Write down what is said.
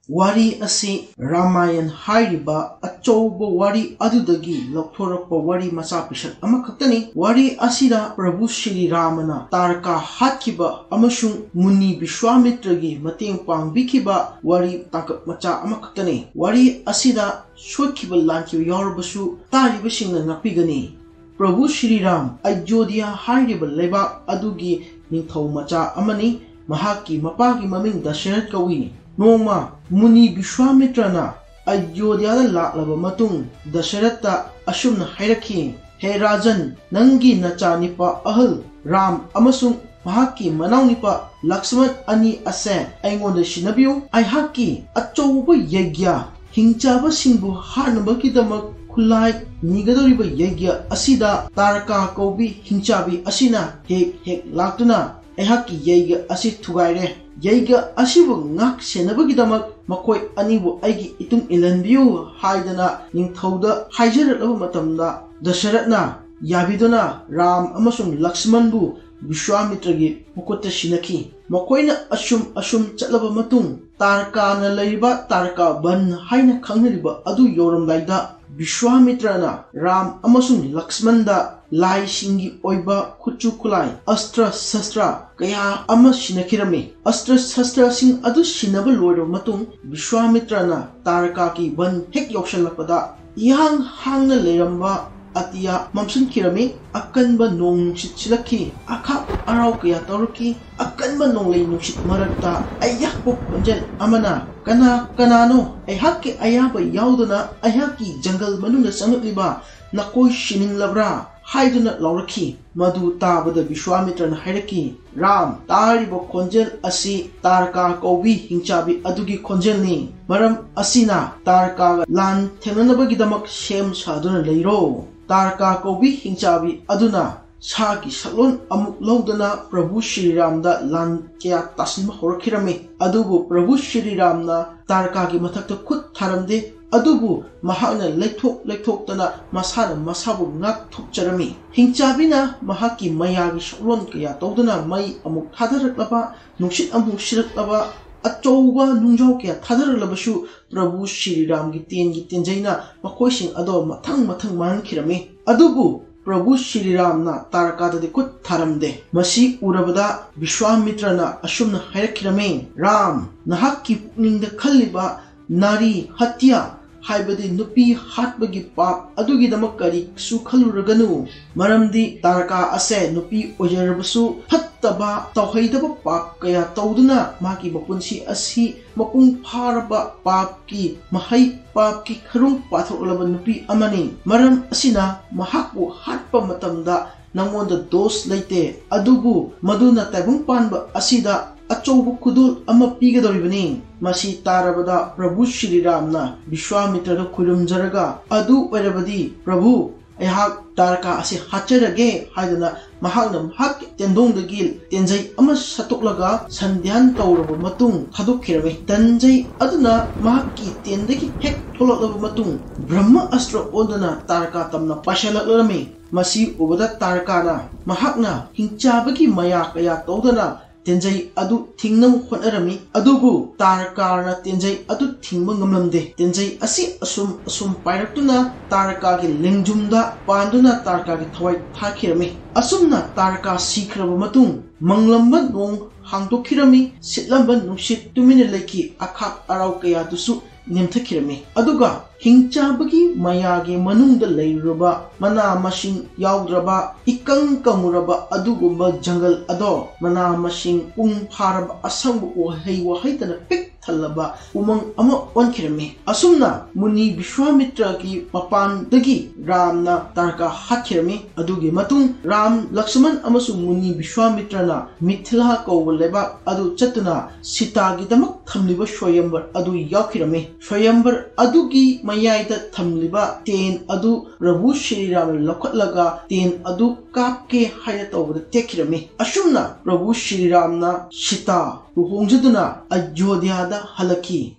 Wari asi Ramayan hairiba achouba wari adudagi lokthorokpa wari macha pisat amakhaktani. Wari asida Prabhu Shri Ramana Taraka hatkiba amasung Muni Vishwamitragi mateng pangbikiba wari tangkap macha amakhaktani. Wari asida sotkiba lankiba yaurabasu taribasingna ngakpigani. Prabhu Shri Ram Ayodhya hairiba leibak adugi ningthau macha amani. Mahaki mapagi maming Dasharath kawi. Noma Muni Vishwamitrana Ayodhya laklaba matung Dasharatha asumna hairaki. He Rajan nangi nacha nipa ahal Ram amasung mahaki manau nipa Lakshman ani ase aingonda sinabiu aihaki achouba yagya hingchaba singbu hanabaki-damak khulai nigadoriba yagya asida Taraka kaubi hingchabi asina hek laktuna aihaki yagya asi thugaire. Yaiga asibu ngak senabagi-damak makoi anibu aigi itung ilanbiu haidana ningthauda haijaralaba matamda Dasharathna yabiduna Ram amasung Lakshmanbu Vishwamitragi mukutta sinaki. Makoina asum chatlaba matung Tarakana laiba Taraka ban haina khangnariba adu yoramdaida Vishwamitrana Ram amasung Lakshmanda lai singi oiba khuchu kulai astra shastra kaya ama sinakirami. Astra shastra sing adu sinaba loiro matung Vishwamitrana Taraka ki ban hek yokshalapada yang hangna leiramba atiya mamsun kirami. Akanba nong nungsit silaki akap araw kaya taruki akanba nong lay nungsit maragta ayak po konjel amana kanano ayhaki ayaba yaudana ayhaki jungle manuna sangatliba nakoy sining labra haiduna lauraki. Madu tabada Vishwamitrana hairaki Ram tariba konjel asi Taraka kaubi hingchabi adugi konjelni. Maram asina Taraka lan thenanabagi-damak sem saduna leiro. Taraka kaubi hingchabi aduna sagi salon amuk laudana Prabhu Shri Ramda lan kaya tasinma horakirami. Adubu Prabhu Shri Ramna Taraka ki mathakta khut tharamde. Adubu mahakna lekthok-lekthoktana masana masabu ngak thokjarami. Hingchabina mahaki mayagi salon kaya taudana mai amuk thadaraklaba nungsit amuk siraklaba achouba nungjau kaya thadaraklabasu Prabhu Shri Ram gi tenjaina makoising ado mathang mankirami. Adubu Prabhu Shri Ramna Taraka dadi khut tharamde. Masi urabada Vishwamitrana asumna hairakirami. Ram nahakki pukningda khalliba nari hatya haibadi nupi hatbagi pap adugi-damak kari su khaluraganu. Maramdi Taraka ase nupi ojarabasu hattaba tawhaidaba pap kaya tauduna maki mapunsi asi mapung pharaba pap ki mahai pap ki kharung pathoklaba nupi amani. Maram asina mahakbu hatpa matamda nangonda dos leite adubu maduna taibung panba asida achoubu khudul ama pigadoribani. Masi tarabada Prabhu Shri Ramna Vishwamitrada khurumjaraga adu oirabadi Prabhu ayhak Taraka asi hacharage haidana mahakna mahak tendongdagi tenjai ama satoklaga sandhyan tauraba matung thadokirami. Tanjai aduna mahakki tendagi hek tholaklaba matung Brahma astra odana Taraka tamna pashalaklarami. Masi ubada Tarakana mahakna hingchabagi maya kaya taudana tenjai adu thingnam khonarami. Adubu Tarakana tenjai adu thingba ngamlamde. Tenjai asi asum pairaktuna Taraka ki lengjumda panduna Taraka ki thawai thakirami. Asumna Taraka sikraba matung manglamba nong hangdokirami. Sitlamba nungsit tumina leki akhak araw kaya dusu nemthakirami. Aduga hingchabagi mayagi manungda leiraba mana masing yaudraba ikang kamuraba adugumba jungle ado mana masing pung pharaba asangbu wahai-wahaitana pik thalaba umang ama onkirami. Asumna Muni Vishwamitra ki mapandagi Ramna Taraka hatkirami. Adugi matung Ram Lakshman amasung Muni Vishwamitrana Mithila kauba lebak adu chatuna Sita-gidamak thamliba Swayambar adu yaukirami. Swayambar adugi mayaida thamliba ten adu Prabhu Shri Ram lakhatlaga ten adu kapke haina tawbada tekirami. Asumna Prabhu Shri Ramna Sita luhongjaduna Ayodhya halaki.